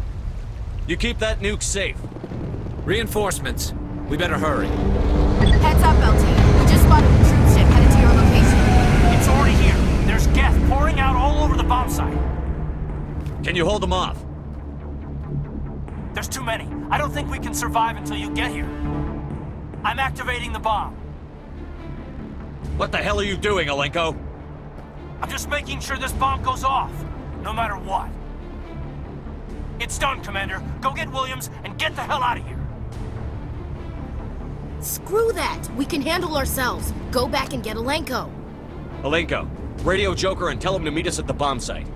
You keep that nuke safe. Reinforcements. We better hurry. Heads up, LT. We just spotted a troop ship headed to your location. It's already here. There's Geth pouring out all over the bomb site. Can you hold them off? There's too many. I don't think we can survive until you get here. I'm activating the bomb. What the hell are you doing, Alenko? I'm just making sure this bomb goes off, no matter what. It's done, Commander. Go get Williams and get the hell out of here. Screw that! We can handle ourselves. Go back and get Alenko. Alenko, radio Joker and tell him to meet us at the bomb site.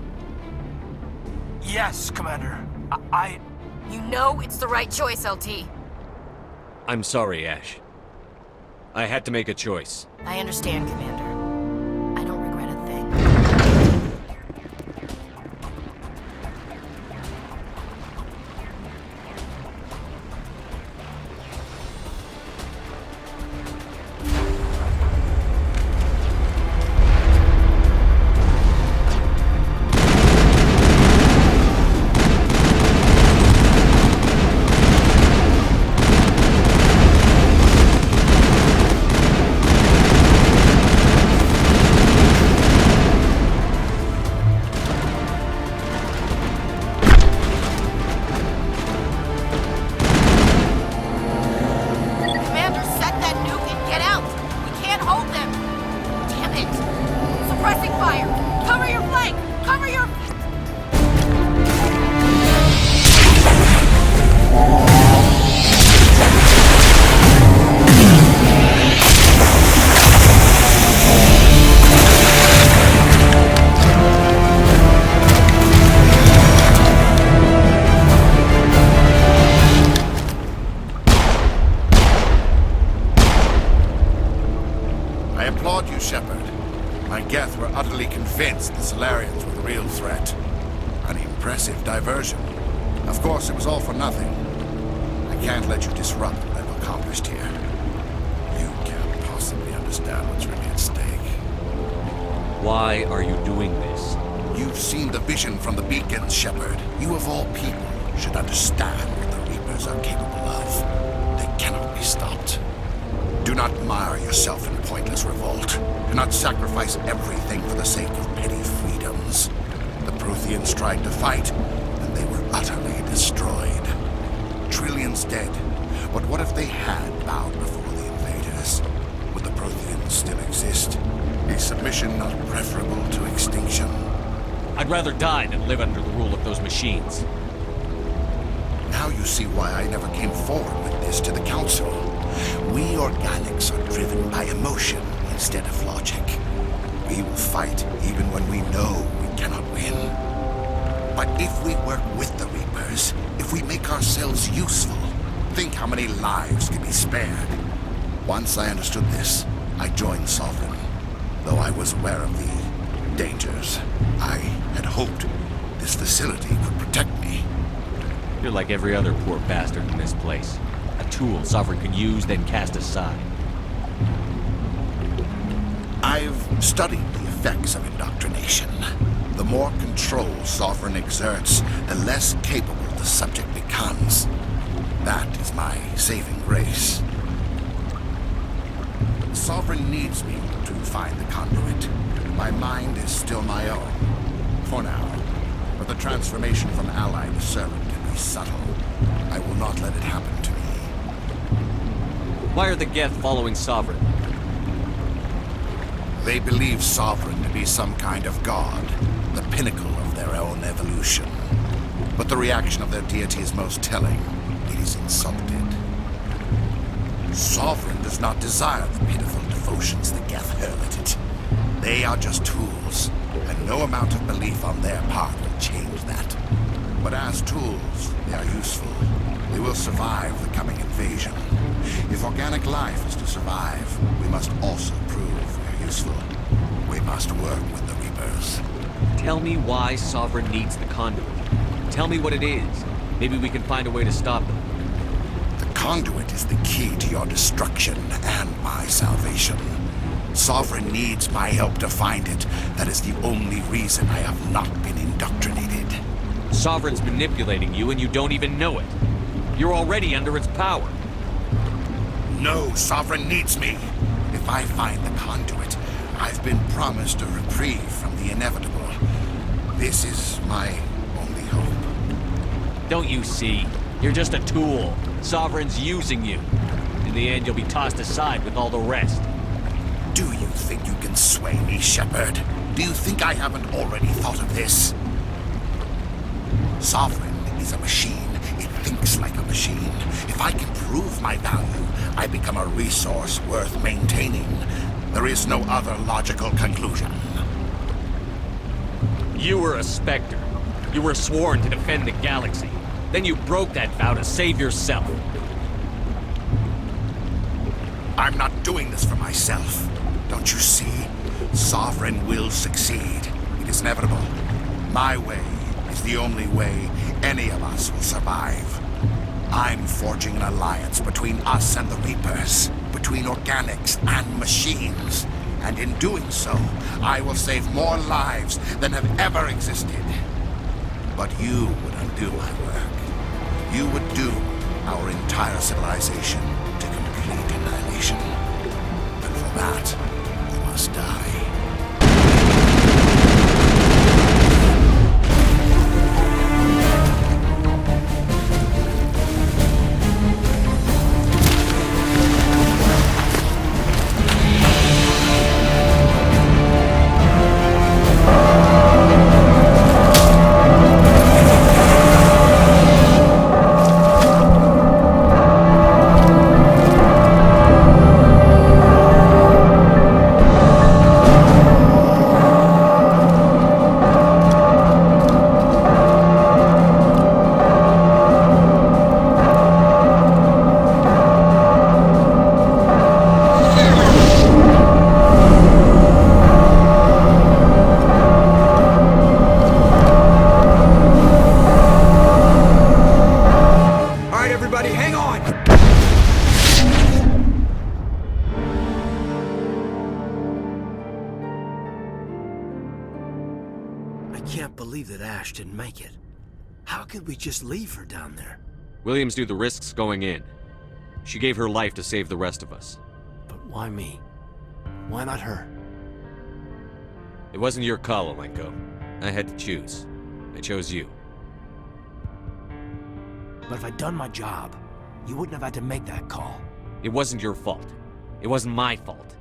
Yes, Commander. You know it's the right choice, LT. I'm sorry, Ash. I had to make a choice. I understand, Commander. I don't regret a thing. Of course, it was all for nothing. I can't let you disrupt what I've accomplished here. You can't possibly understand what's really at stake. Why are you doing this? You've seen the vision from the beacons, Shepard. You of all people should understand what the Reapers are capable of. They cannot be stopped. Do not mire yourself in pointless revolt. Do not sacrifice everything for the sake of petty freedoms. The Protheans tried to fight, and they were utterly destroyed. Trillions dead. But what if they had bowed before the invaders? Would the Protheans still exist? Is submission not preferable to extinction? I'd rather die than live under the rule of those machines. Now you see why I never came forward with this to the Council. We organics are driven by emotion instead of logic. We will fight even when we know we cannot win. But if we work with the Reapers, if we make ourselves useful, think how many lives could be spared. Once I understood this, I joined Sovereign. Though I was aware of the dangers, I had hoped this facility could protect me. You're like every other poor bastard in this place. A tool Sovereign can use, then cast aside. I've studied the effects of indoctrination. The more control Sovereign exerts, the less capable the subject becomes. That is my saving grace. Sovereign needs me to find the conduit. My mind is still my own, for now. But the transformation from ally to servant can be subtle. I will not let it happen to me. Why are the Geth following Sovereign? They believe Sovereign to be some kind of god, the pinnacle of their own evolution. But the reaction of their deity is most telling. It is insulted. Sovereign does not desire the pitiful devotions the Geth hurl at it. They are just tools, and no amount of belief on their part will change that. But as tools, they are useful. They will survive the coming invasion. If organic life is to survive, we must also prove we're useful. We must work with the Reapers. Tell me why Sovereign needs the conduit. Tell me what it is. Maybe we can find a way to stop them. The conduit is the key to your destruction and my salvation. Sovereign needs my help to find it. That is the only reason I have not been indoctrinated. Sovereign's manipulating you and you don't even know it. You're already under its power. No, Sovereign needs me. If I find the conduit, I've been promised a reprieve from the inevitable. This is my only hope. Don't you see? You're just a tool. Sovereign's using you. In the end, you'll be tossed aside with all the rest. Do you think you can sway me, Shepard? Do you think I haven't already thought of this? Sovereign is a machine. It thinks like a machine. If I can prove my value, I become a resource worth maintaining. There is no other logical conclusion. You were a Spectre. You were sworn to defend the galaxy. Then you broke that vow to save yourself. I'm not doing this for myself. Don't you see? Sovereign will succeed. It is inevitable. My way is the only way any of us will survive. I'm forging an alliance between us and the Reapers, between organics and machines. And in doing so, I will save more lives than have ever existed. But you would undo my work. You would doom our entire civilization to complete annihilation. And for that, you must die. Didn't make it. How could we just leave her down there? Williams knew the risks going in. She gave her life to save the rest of us. But why me? Why not her? It wasn't your call, Alenko. I had to choose. I chose you. But if I'd done my job, you wouldn't have had to make that call. It wasn't your fault. It wasn't my fault.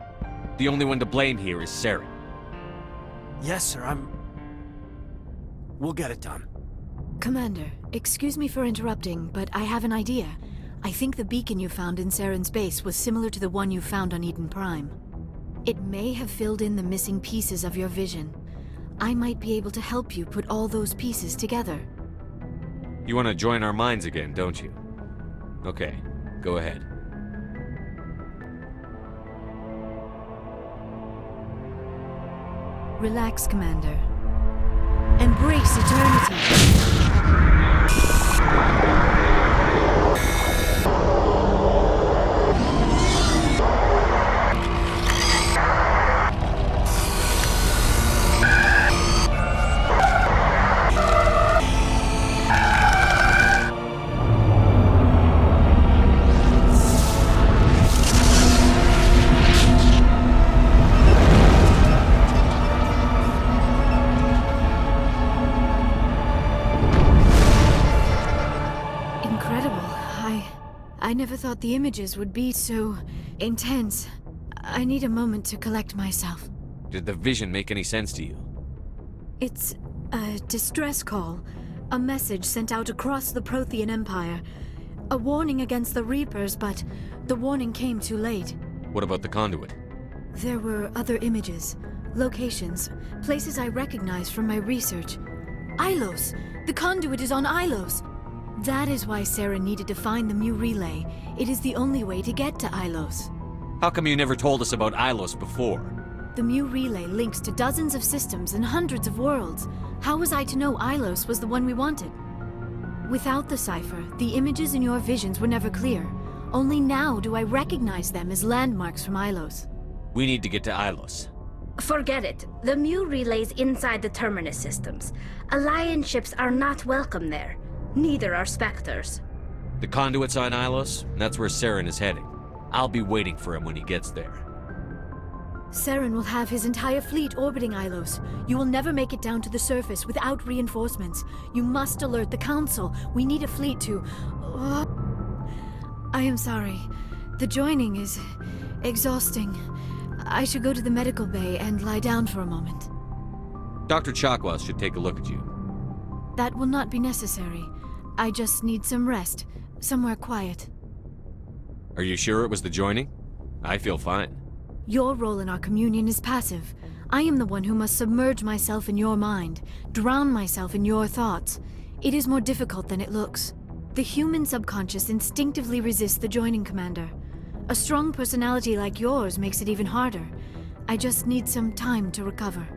The only one to blame here is Saren. Yes, sir, We'll get it done. Commander, excuse me for interrupting, but I have an idea. I think the beacon you found in Saren's base was similar to the one you found on Eden Prime. It may have filled in the missing pieces of your vision. I might be able to help you put all those pieces together. You want to join our minds again, don't you? Okay, go ahead. Relax, Commander. Embrace eternity. I never thought the images would be so intense. I need a moment to collect myself. Did the vision make any sense to you? It's a distress call. A message sent out across the Prothean Empire. A warning against the Reapers, but the warning came too late. What about the conduit? There were other images, locations, places I recognized from my research. Ilos! The conduit is on Ilos! That is why Saren needed to find the Mu relay. It is the only way to get to Ilos. How come you never told us about Ilos before? The Mu relay links to dozens of systems and hundreds of worlds. How was I to know Ilos was the one we wanted? Without the cipher, the images in your visions were never clear. Only now do I recognize them as landmarks from Ilos. We need to get to Ilos. Forget it. The Mu relay's inside the Terminus systems. Alliance ships are not welcome there. Neither are Spectres. The conduit's on Ilos, and that's where Saren is heading. I'll be waiting for him when he gets there. Saren will have his entire fleet orbiting Ilos. You will never make it down to the surface without reinforcements. You must alert the Council. We need a fleet to... I am sorry. The joining is exhausting. I should go to the medical bay and lie down for a moment. Dr. Chakwas should take a look at you. That will not be necessary. I just need some rest. Somewhere quiet. Are you sure it was the joining? I feel fine. Your role in our communion is passive. I am the one who must submerge myself in your mind, drown myself in your thoughts. It is more difficult than it looks. The human subconscious instinctively resists the joining, Commander. A strong personality like yours makes it even harder. I just need some time to recover.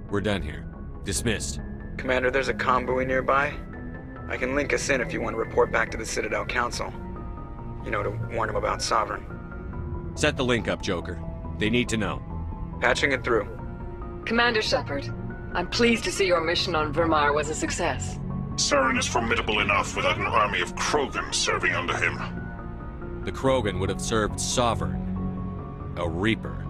We're done here. Dismissed. Commander, there's a convoy nearby. I can link us in if you want to report back to the Citadel Council. You know, to warn them about Sovereign. Set the link up, Joker. They need to know. Patching it through. Commander Shepard, I'm pleased to see your mission on Vermar was a success. Saren is formidable enough without an army of Krogan serving under him. The Krogan would have served Sovereign. A Reaper.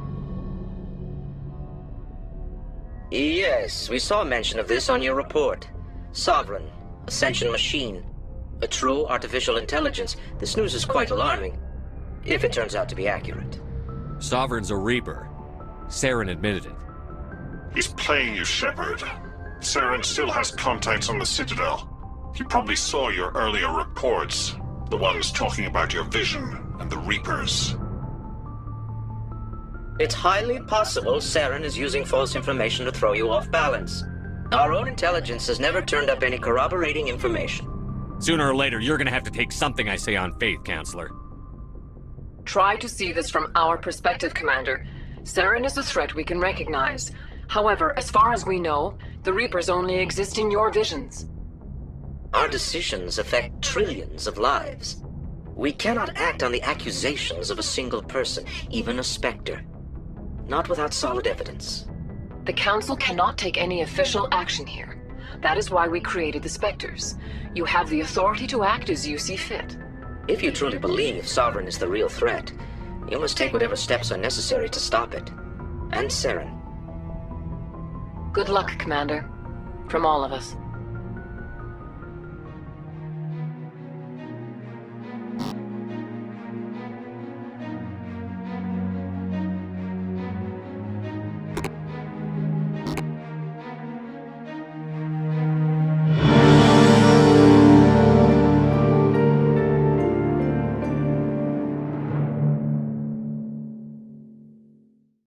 Yes, we saw mention of this on your report. Sovereign, Ascension machine. A true artificial intelligence. This news is quite alarming, if it turns out to be accurate. Sovereign's a Reaper. Saren admitted it. He's playing you, Shepard. Saren still has contacts on the Citadel. He probably saw your earlier reports. The ones talking about your vision and the Reapers. It's highly possible Saren is using false information to throw you off balance. Our own intelligence has never turned up any corroborating information. Sooner or later, you're gonna have to take something I say on faith, Counselor. Try to see this from our perspective, Commander. Saren is a threat we can recognize. However, as far as we know, the Reapers only exist in your visions. Our decisions affect trillions of lives. We cannot act on the accusations of a single person, even a Spectre. Not without solid evidence. The Council cannot take any official action here. That is why we created the Spectres. You have the authority to act as you see fit. If you truly believe Sovereign is the real threat, you must take whatever steps are necessary to stop it. And Saren. Good luck, Commander. From all of us.